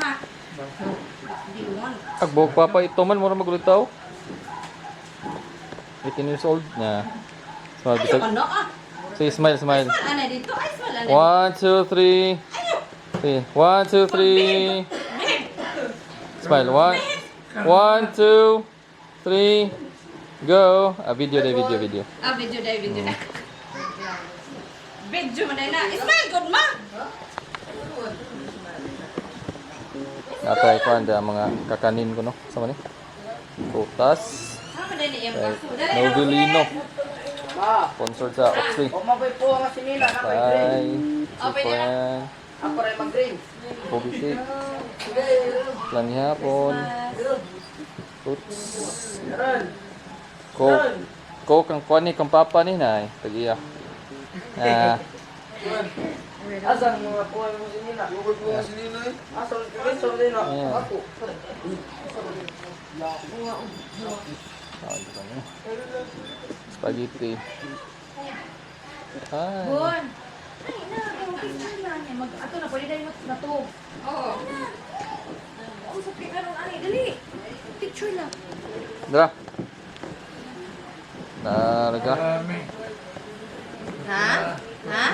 Ha? Hindi mo. Agbog papa ito man mura maglutaw. 18 years old na. Smile Ayaw bisag. ka na ah. Sige, smile, smile. Smile ana dito. Ay, smile ana. 1, 2, 3. Sige, 1, 2, 3. Smile. 1, 2, 3. Go. Video day, video. Ah, video day, video day. Video mo na. Smile good ma. Natay ko anda mga kakanin ko no. Sama ni. Prutas. Sama na ni Ay, Novelino. Sponsored sa Oxley. O maboy po ang sinila na may green. Tay. Chicken. Ako rin mag-green. Pobisik. Lani hapon. Fruits. Coke ang kuan ni kang papa ni nay. Tagiya. Ah, Asang mga po ang sinila. Lugod po ang sinila. Asang kiso din Ayan. ako. spaghetti. Hi. Bon. Ay, mag ato na pwede dai na to. Oo. Ako sa pinanong ani dali. Picture lang. Dra. Naraga. Ha? Ha?